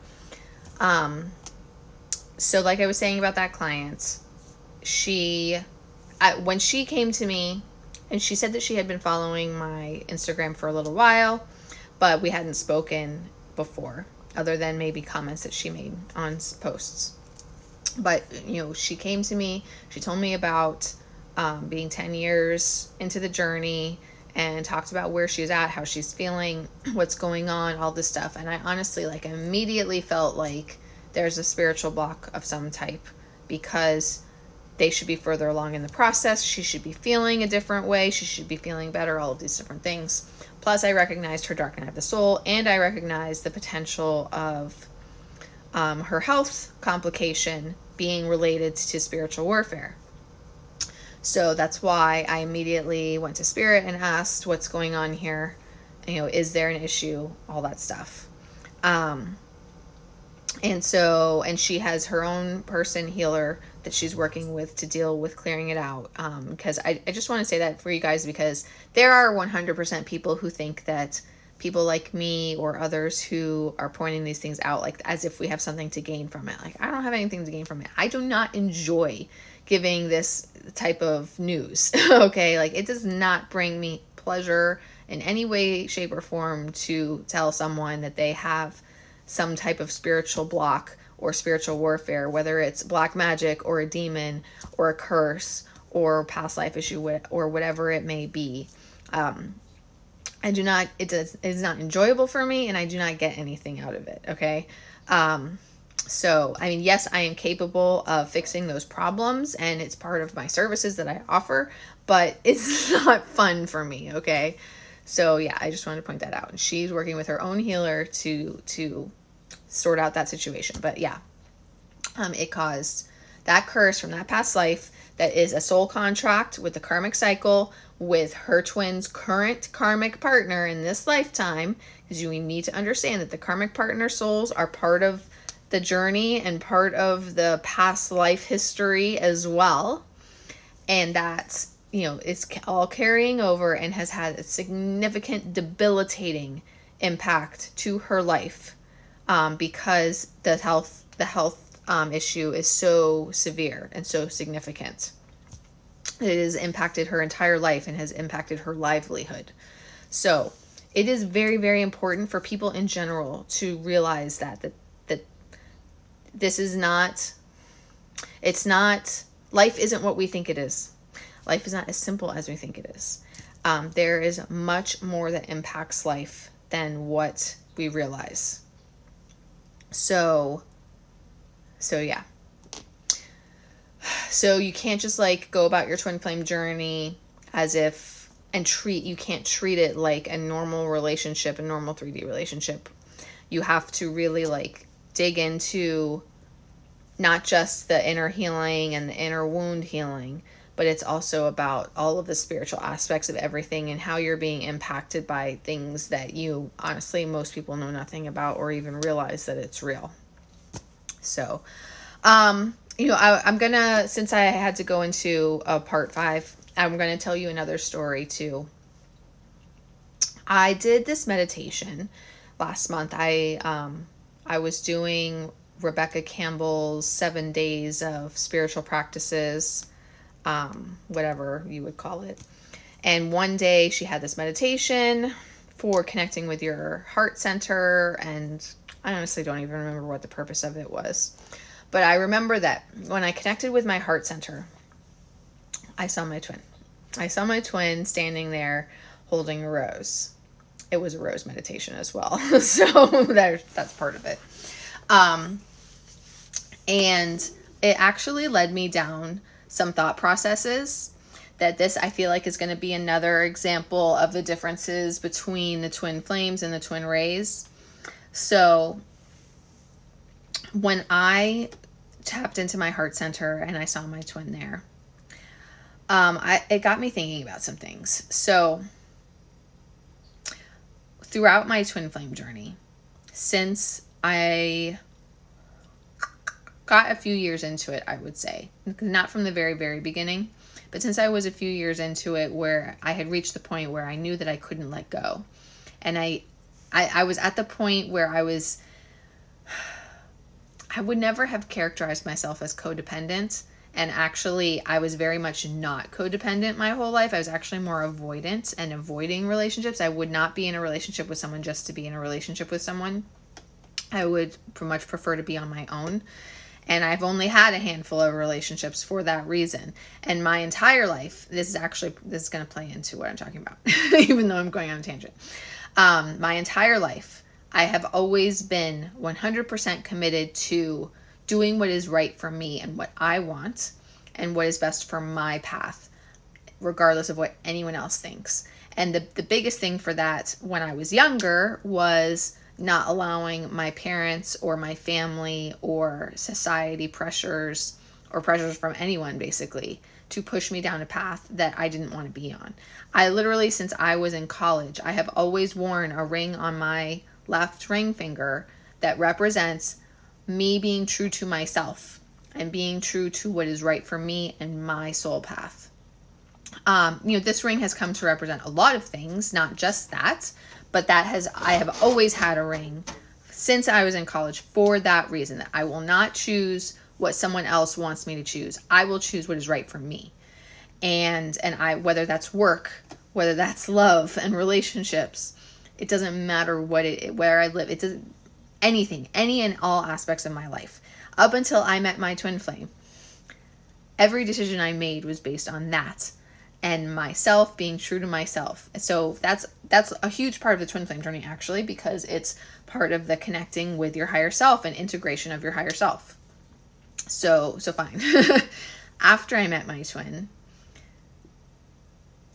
So like I was saying about that client, when she came to me, and she said that she had been following my Instagram for a little while, but we hadn't spoken before, other than maybe comments that she made on posts. But, you know, she came to me, she told me about being 10 years into the journey, and talked about where she's at, how she's feeling, what's going on, all this stuff. And I honestly, like, immediately felt like there's a spiritual block of some type, because they should be further along in the process. She should be feeling a different way. She should be feeling better, all of these different things. Plus, I recognized her dark night of the soul, and I recognized the potential of her health complication being related to spiritual warfare. So that's why I immediately went to Spirit and asked, what's going on here? You know, is there an issue? All that stuff. And she has her own person healer that she's working with to deal with clearing it out. Because I just want to say that for you guys, because there are 100% people who think that people like me or others who are pointing these things out, like, as if we have something to gain from it. Like, I don't have anything to gain from it. I do not enjoy giving this type of news. Okay. Like, it does not bring me pleasure in any way, shape, or form to tell someone that they have some type of spiritual block or spiritual warfare, whether it's black magic or a demon or a curse or past life issue or whatever it may be. It is not enjoyable for me, and I do not get anything out of it. Okay. So, I mean, yes, I am capable of fixing those problems, and it's part of my services that I offer, but it's not fun for me. Okay. So yeah, I just wanted to point that out. And she's working with her own healer to sort out that situation. But yeah, it caused that curse from that past life that is a soul contract with the karmic cycle with her twin's current karmic partner in this lifetime, because you need to understand that the karmic partner souls are part of the journey and part of the past life history as well. And that's, you know, it's all carrying over and has had a significant debilitating impact to her life, because the health issue is so severe and so significant. It has impacted her entire life and has impacted her livelihood. So it is very, very important for people in general to realize that this is not, life isn't what we think it is. Life is not as simple as we think it is. There is much more that impacts life than what we realize. So yeah. So you can't just like go about your twin flame journey as if, you can't treat it like a normal relationship, a normal 3D relationship. You have to really like dig into not just the inner healing and the inner wound healing, but it's also about all of the spiritual aspects of everything and how you're being impacted by things that you, honestly, most people know nothing about or even realize that it's real. So, you know, I'm gonna, since I had to go into part 5, I'm gonna tell you another story too. I did this meditation last month. I was doing Rebecca Campbell's 7 days of spiritual practices, whatever you would call it. And one day she had this meditation for connecting with your heart center, and I honestly don't even remember what the purpose of it was. But I remember that when I connected with my heart center, I saw my twin. I saw my twin standing there holding a rose. It was a rose meditation as well. So that's part of it. And it actually led me down some thought processes that this, I feel like, is going to be another example of the differences between the twin flames and the twin rays. So when I tapped into my heart center and I saw my twin there, it got me thinking about some things. So throughout my twin flame journey, since I got a few years into it, I would say, not from the very, very beginning, but since I was a few years into it, where I had reached the point where I knew that I couldn't let go. And I was at the point where I would never have characterized myself as codependent. And actually, I was very much not codependent my whole life. I was actually more avoidant and avoiding relationships. I would not be in a relationship with someone just to be in a relationship with someone. I would much prefer to be on my own. And I've only had a handful of relationships for that reason. And my entire life, this is going to play into what I'm talking about, even though I'm going on a tangent. My entire life, I have always been 100% committed to doing what is right for me and what I want and what is best for my path, regardless of what anyone else thinks. And the biggest thing for that when I was younger was not allowing my parents or my family or society pressures or pressures from anyone basically to push me down a path that I didn't want to be on. I literally, since I was in college, I have always worn a ring on my left ring finger that represents me being true to myself and being true to what is right for me and my soul path. This ring has come to represent a lot of things, not just that, but I have always had a ring since I was in college for that reason, that I will not choose what someone else wants me to choose. I will choose what is right for me. And whether that's work, whether that's love and relationships, it doesn't matter where I live. It doesn't, any and all aspects of my life. Up until I met my twin flame, every decision I made was based on that and myself, being true to myself. So that's a huge part of the twin flame journey, actually, because it's part of the connecting with your higher self and integration of your higher self. So fine. After I met my twin,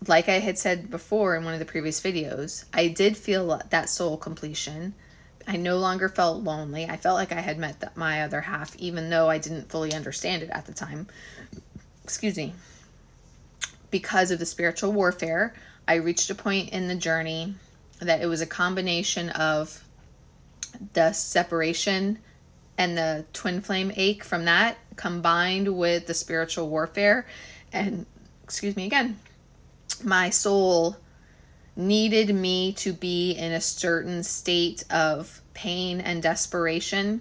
like I had said before in one of the previous videos, I did feel that soul completion. I no longer felt lonely. I felt like I had met my other half, even though I didn't fully understand it at the time. Excuse me. Because of the spiritual warfare, I reached a point in the journey that it was a combination of the separation and the twin flame ache from that, combined with the spiritual warfare. And, excuse me again, my soul needed me to be in a certain state of pain and desperation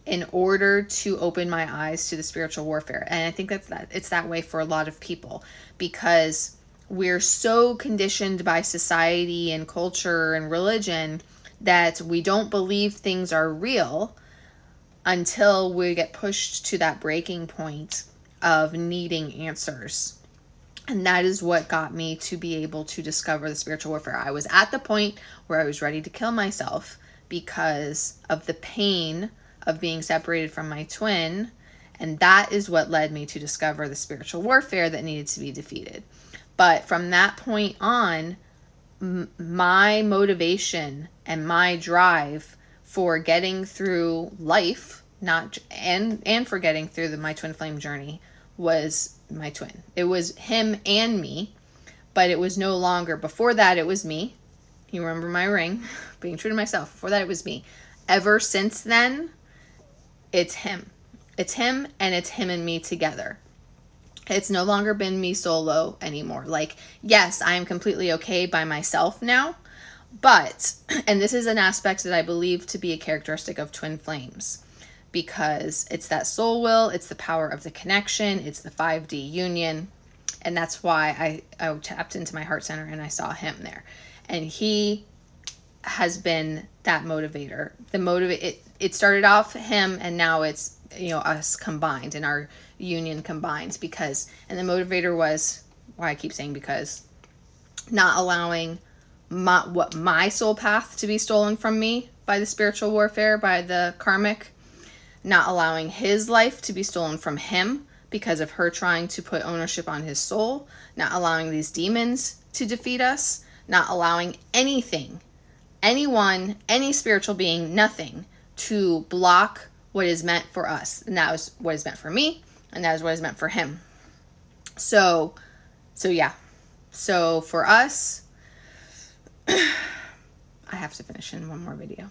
in order to open my eyes to the spiritual warfare. And I think it's that way for a lot of people, because we're so conditioned by society and culture and religion that we don't believe things are real until we get pushed to that breaking point of needing answers. And that is what got me to be able to discover the spiritual warfare. I was at the point where I was ready to kill myself because of the pain of being separated from my twin. And that is what led me to discover the spiritual warfare that needed to be defeated. But from that point on, my motivation and my drive for getting through life, and for getting through my twin flame journey, was my twin. It was him and me, but it was no longer. Before that, it was me. You remember my ring, being true to myself. Before that, it was me. Ever since then, it's him. It's him, and it's him and me together. It's no longer been me solo anymore. Like, yes, I am completely okay by myself now, but, and this is an aspect that I believe to be a characteristic of twin flames, because it's that soul will, it's the power of the connection, it's the 5D union, and that's why I tapped into my heart center and I saw him there. And he has been that motivator. It started off him, and now it's, us combined and our union combined, and the motivator was, why I keep saying because, not allowing my soul path to be stolen from me by the spiritual warfare, by the karmic, not allowing his life to be stolen from him because of her trying to put ownership on his soul, not allowing these demons to defeat us, not allowing anything, anyone, any spiritual being, nothing to block what is meant for us. And that was what is meant for me, and that is what is meant for him. So yeah. So for us, I have to finish in one more video.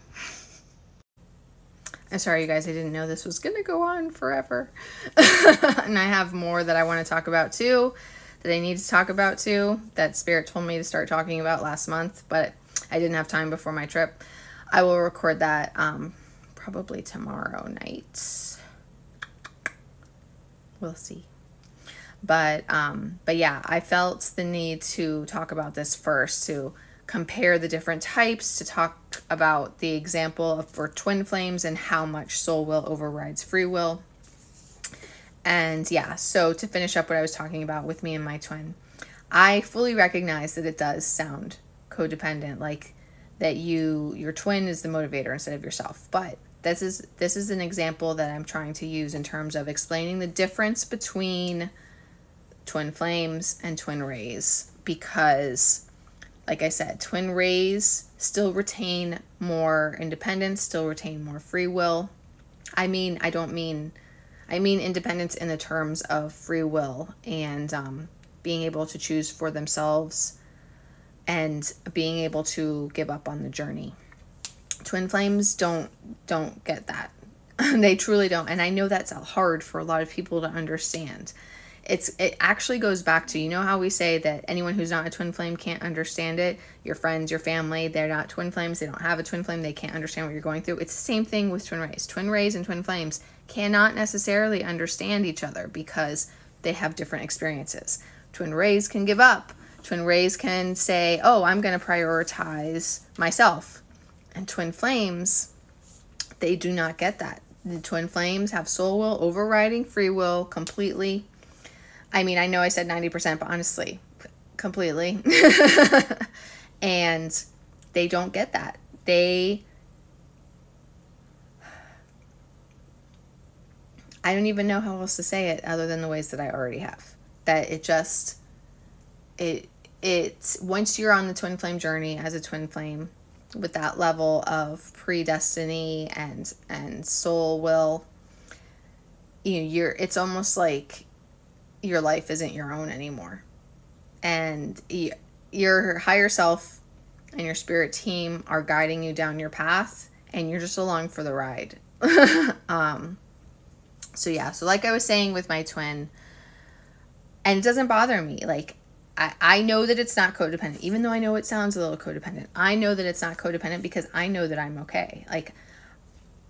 I'm sorry, you guys, I didn't know this was going to go on forever. And I have more that I want to talk about too, that I need to talk about too, that Spirit told me to start talking about last month, but I didn't have time before my trip. I will record that probably tomorrow night. We'll see. But yeah, I felt the need to talk about this first, to compare the different types, to talk about the example for twin flames and how much soul will overrides free will. And yeah, so to finish up what I was talking about with me and my twin, I fully recognize that it does sound codependent, like that your twin is the motivator instead of yourself. But this is an example that I'm trying to use in terms of explaining the difference between twin flames and twin rays, because like I said, twin rays still retain more independence, still retain more free will. I mean independence in the terms of free will and being able to choose for themselves and being able to give up on the journey. Twin flames don't get that. They truly don't. And I know that's hard for a lot of people to understand. It actually goes back to, you know how we say that anyone who's not a twin flame can't understand it? Your friends, your family, they're not twin flames. They don't have a twin flame. They can't understand what you're going through. It's the same thing with twin rays. Twin rays and twin flames cannot necessarily understand each other because they have different experiences. Twin rays can give up. Twin rays can say, oh, I'm going to prioritize myself. And twin flames, they do not get that. The twin flames have soul will overriding free will completely. I mean, I know I said 90%, but honestly, completely. And they don't get that. I don't even know how else to say it other than the ways that I already have. That once you're on the twin flame journey as a twin flame with that level of predestiny and soul will, it's almost like your life isn't your own anymore. And your higher self and your spirit team are guiding you down your path, and you're just along for the ride. So yeah, so like I was saying with my twin, and it doesn't bother me. Like, I know that it's not codependent, even though I know it sounds a little codependent. I know that it's not codependent because I know that I'm okay. Like,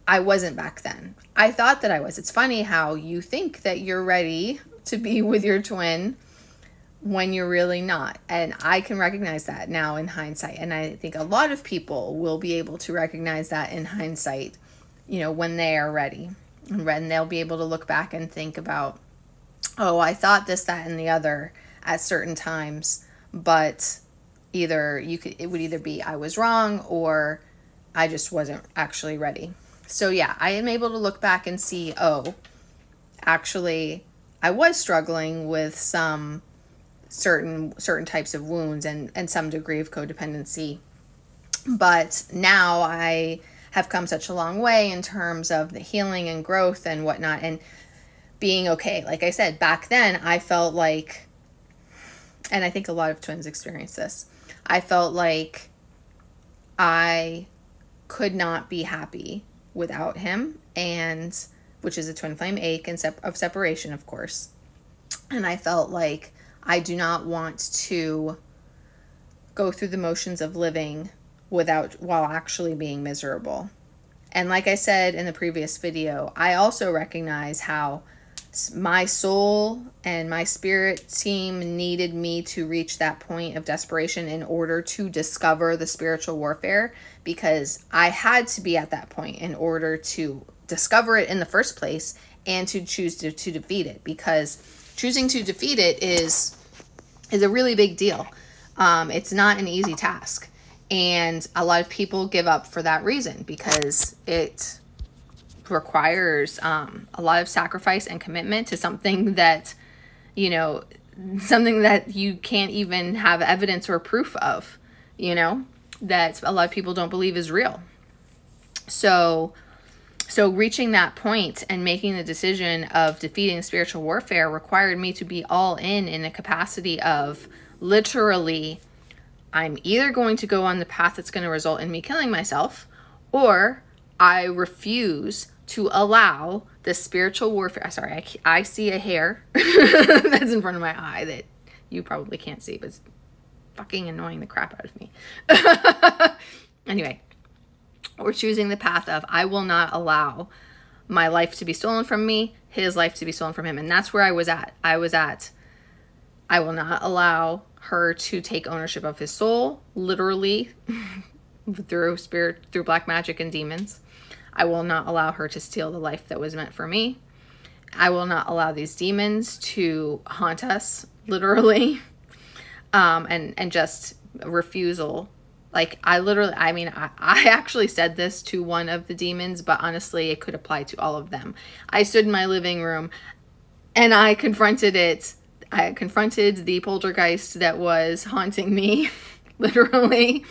I wasn't back then. I thought that I was. It's funny how you think that you're ready to be with your twin when you're really not. And I can recognize that now in hindsight. And I think a lot of people will be able to recognize that in hindsight, when they are ready. And when they'll be able to look back and think about, oh, I thought this, that, and the other at certain times, but it would either be I was wrong or I just wasn't actually ready. So yeah, I am able to look back and see, oh, actually, I was struggling with some certain types of wounds and some degree of codependency. But now I have come such a long way in terms of the healing and growth and whatnot and being okay. Like I said, back then I felt like, and I think a lot of twins experience this, I felt like I could not be happy without him, and which is a twin flame ache and of separation, of course. And I felt like I do not want to go through the motions of living while actually being miserable. And like I said in the previous video, I also recognize how my soul and my spirit team needed me to reach that point of desperation in order to discover the spiritual warfare, because I had to be at that point in order to discover it in the first place and to choose to defeat it, because choosing to defeat it is a really big deal. It's not an easy task. And a lot of people give up for that reason, because it requires a lot of sacrifice and commitment to something that, something that you can't even have evidence or proof of, that a lot of people don't believe is real. So reaching that point and making the decision of defeating spiritual warfare required me to be all in a capacity of literally I'm either going to go on the path that's going to result in me killing myself, or I refuse to allow the spiritual warfare. Sorry, I see a hair that's in front of my eye that you probably can't see, but it's fucking annoying the crap out of me. Anyway, we're choosing the path of I will not allow my life to be stolen from me, his life to be stolen from him. And that's where I was at. I will not allow her to take ownership of his soul, literally, through black magic and demons. I will not allow her to steal the life that was meant for me. I will not allow these demons to haunt us, literally, and just refusal. Like, I actually said this to one of the demons, but honestly, it could apply to all of them. I stood in my living room and I confronted it. I confronted the poltergeist that was haunting me, literally,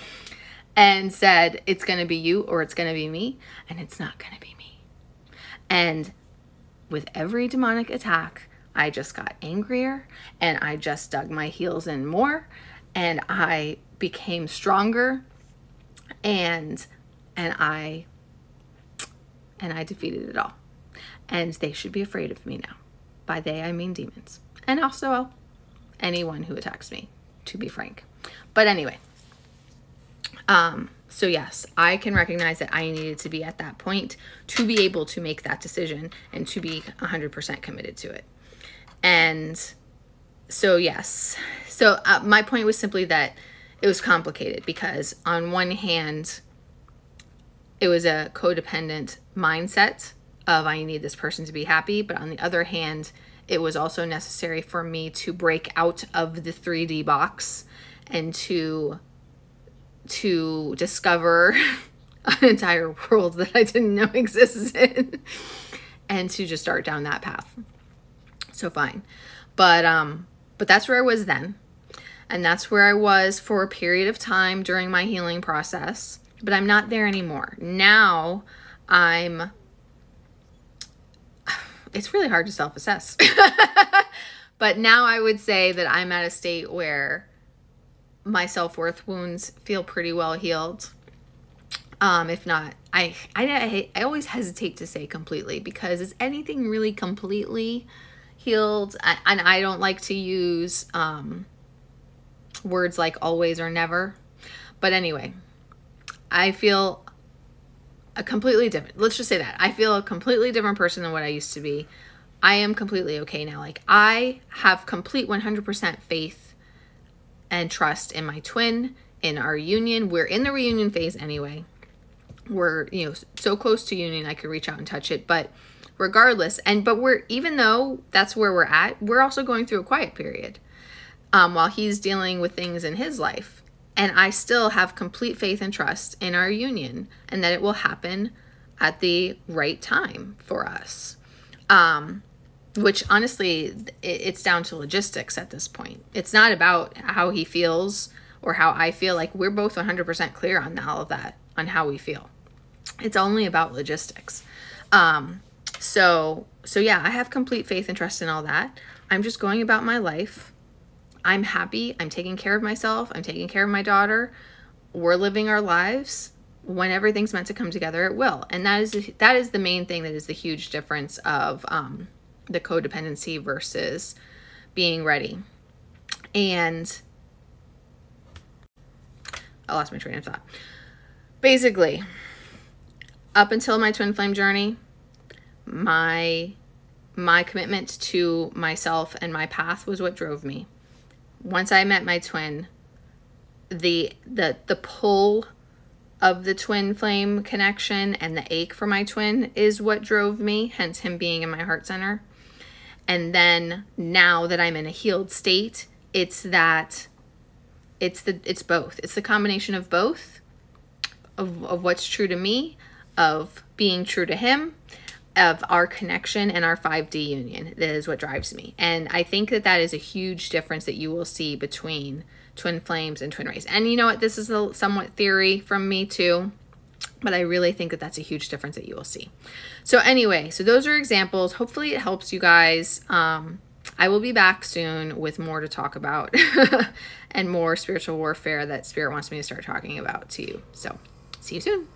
and said, it's going to be you or it's going to be me, and it's not going to be me. And with every demonic attack, I just got angrier, and I just dug my heels in more, and I became stronger, and I defeated it all. And they should be afraid of me now. By they, I mean demons. And also anyone who attacks me, to be frank. But anyway, so yes, I can recognize that I needed to be at that point to be able to make that decision and to be 100% committed to it. And so, yes. So my point was simply that it was complicated because on one hand, it was a codependent mindset of I need this person to be happy. But on the other hand, it was also necessary for me to break out of the 3D box and to discover an entire world that I didn't know existed and to just start down that path. So fine. But that's where I was then. And that's where I was for a period of time during my healing process. But I'm not there anymore. Now it's really hard to self-assess. But now I would say that I'm at a state where my self-worth wounds feel pretty well healed. If not, I always hesitate to say completely, because is anything really completely healed? And I don't like to use words like always or never. But anyway, I feel a completely different, let's just say that. I feel a completely different person than what I used to be. I am completely okay now. Like, I have complete 100% faith and trust in my twin, in our union. We're in the reunion phase anyway. We're, so close to union, I could reach out and touch it. But regardless, but even though that's where we're at, we're also going through a quiet period while he's dealing with things in his life. And I still have complete faith and trust in our union and that it will happen at the right time for us. Which honestly, it's down to logistics at this point. It's not about how he feels or how I feel. Like, we're both 100% clear on all of that, on how we feel. It's only about logistics. So yeah, I have complete faith and trust in all that. I'm just going about my life. I'm happy. I'm taking care of myself. I'm taking care of my daughter. We're living our lives. When everything's meant to come together, it will. And that is the main thing that is the huge difference of the codependency versus being ready. And I lost my train of thought. Basically, up until my twin flame journey, my commitment to myself and my path was what drove me. Once I met my twin, the pull of the twin flame connection and the ache for my twin is what drove me, hence him being in my heart center. And then now that I'm in a healed state, it's both. It's the combination of both, of what's true to me, of being true to him, of our connection and our 5D union. That is what drives me. And I think that is a huge difference that you will see between twin flames and twin rays. And you know what? This is a somewhat theory from me too, but I really think that that's a huge difference that you will see. So anyway, so those are examples. Hopefully it helps you guys. I will be back soon with more to talk about and more spiritual warfare that Spirit wants me to start talking about to you. So see you soon.